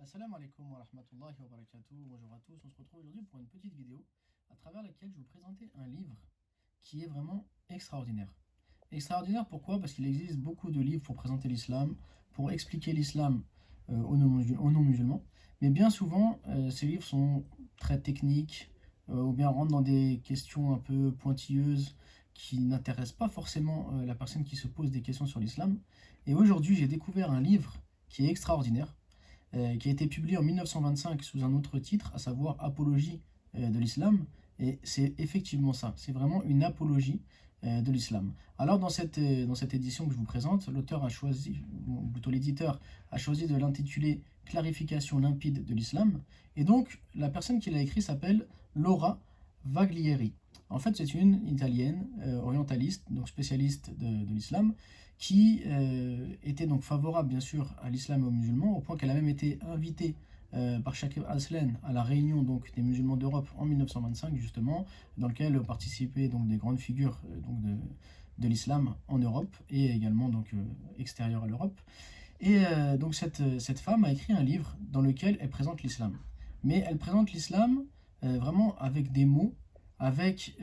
Assalamu alaikum wa rahmatullahi wa barakatuh. Bonjour à tous. On se retrouve aujourd'hui pour une petite vidéo à travers laquelle je vais vous présenter un livre qui est vraiment extraordinaire. Extraordinaire pourquoi? Parce qu'il existe beaucoup de livres pour présenter l'islam, pour expliquer l'islam aux non-musulmans. Mais bien souvent, ces livres sont très techniques ou bien rentrent dans des questions un peu pointilleuses qui n'intéressent pas forcément la personne qui se pose des questions sur l'islam. Et aujourd'hui, j'ai découvert un livre qui est extraordinaire qui a été publié en 1925 sous un autre titre, à savoir Apologie de l'islam. Et c'est effectivement ça, c'est vraiment une apologie de l'islam. Alors dans cette édition que je vous présente, l'auteur a choisi, ou plutôt l'éditeur a choisi de l'intituler Clarification limpide de l'islam. Et donc la personne qui l'a écrit s'appelle Laura Vaglieri. En fait, c'est une italienne orientaliste, donc spécialiste de l'islam, qui était donc favorable bien sûr à l'islam et aux musulmans, au point qu'elle a même été invitée par Sheikh Aslan à la réunion donc des musulmans d'Europe en 1925 justement, dans lequel participaient donc des grandes figures de l'islam en Europe et également donc extérieures à l'Europe. Et donc cette femme a écrit un livre dans lequel elle présente l'islam. Mais elle présente l'islam vraiment avec des mots, avec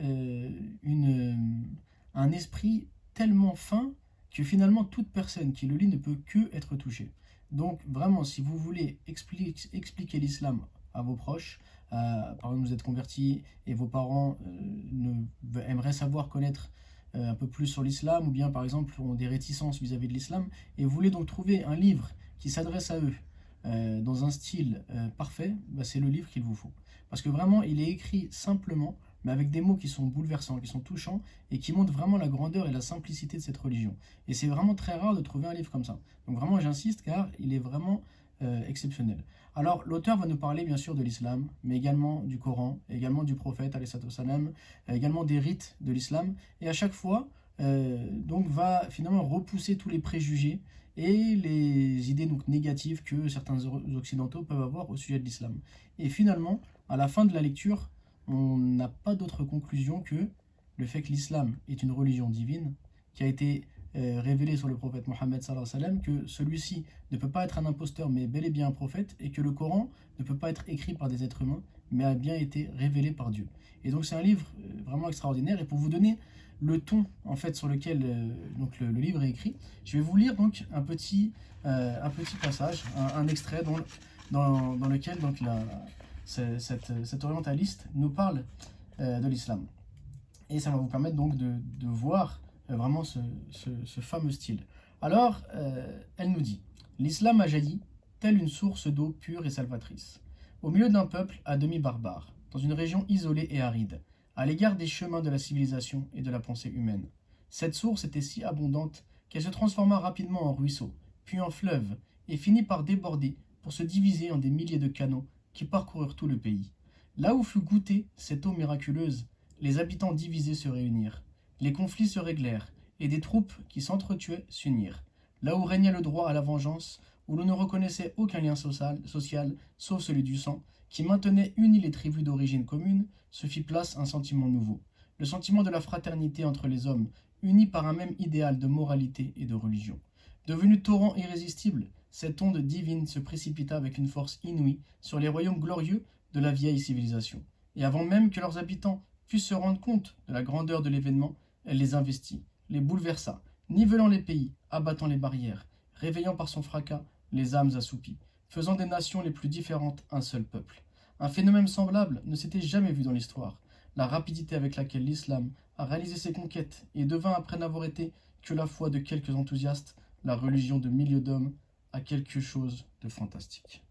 un esprit tellement fin que finalement toute personne qui le lit ne peut que être touchée. Donc vraiment, si vous voulez expliquer l'islam à vos proches, par exemple vous êtes converti et vos parents aimeraient savoir connaître un peu plus sur l'islam, ou bien par exemple ont des réticences vis-à-vis de l'islam, et vous voulez donc trouver un livre qui s'adresse à eux dans un style parfait, bah, c'est le livre qu'il vous faut. Parce que vraiment, il est écrit simplement, mais avec des mots qui sont bouleversants, qui sont touchants, et qui montrent vraiment la grandeur et la simplicité de cette religion. Et c'est vraiment très rare de trouver un livre comme ça. Donc vraiment, j'insiste, car il est vraiment exceptionnel. Alors, l'auteur va nous parler bien sûr de l'islam, mais également du Coran, également du prophète, alayhi salam, également des rites de l'islam, et à chaque fois, donc va finalement repousser tous les préjugés et les idées donc négatives que certains occidentaux peuvent avoir au sujet de l'islam. Et finalement, à la fin de la lecture, on n'a pas d'autre conclusion que le fait que l'islam est une religion divine qui a été révélée sur le prophète Mohammed sallallahu alayhi wa sallam, que celui-ci ne peut pas être un imposteur mais bel et bien un prophète, et que le Coran ne peut pas être écrit par des êtres humains mais a bien été révélé par Dieu. Et donc c'est un livre vraiment extraordinaire. Et pour vous donner le ton en fait sur lequel donc le livre est écrit, je vais vous lire donc un petit passage, un extrait dans lequel donc cet orientaliste nous parle de l'islam. Et ça va vous permettre donc de voir vraiment ce fameux style. Alors, elle nous dit: l'islam a jailli, telle une source d'eau pure et salvatrice, au milieu d'un peuple à demi barbare, dans une région isolée et aride, à l'égard des chemins de la civilisation et de la pensée humaine. Cette source était si abondante qu'elle se transforma rapidement en ruisseau, puis en fleuve, et finit par déborder pour se diviser en des milliers de canaux qui parcoururent tout le pays. Là où fut goûtée cette eau miraculeuse, les habitants divisés se réunirent, les conflits se réglèrent, et des troupes qui s'entretuaient s'unirent. Là où régnait le droit à la vengeance, où l'on ne reconnaissait aucun lien social, sauf celui du sang, qui maintenait unies les tribus d'origine commune, se fit place un sentiment nouveau, le sentiment de la fraternité entre les hommes, unis par un même idéal de moralité et de religion. Devenue torrent irrésistible, cette onde divine se précipita avec une force inouïe sur les royaumes glorieux de la vieille civilisation. Et avant même que leurs habitants puissent se rendre compte de la grandeur de l'événement, elle les investit, les bouleversa, nivelant les pays, abattant les barrières, réveillant par son fracas les âmes assoupies, faisant des nations les plus différentes un seul peuple. Un phénomène semblable ne s'était jamais vu dans l'histoire. La rapidité avec laquelle l'islam a réalisé ses conquêtes et devint, après n'avoir été que la foi de quelques enthousiastes, la religion de milliers d'hommes, a quelque chose de fantastique.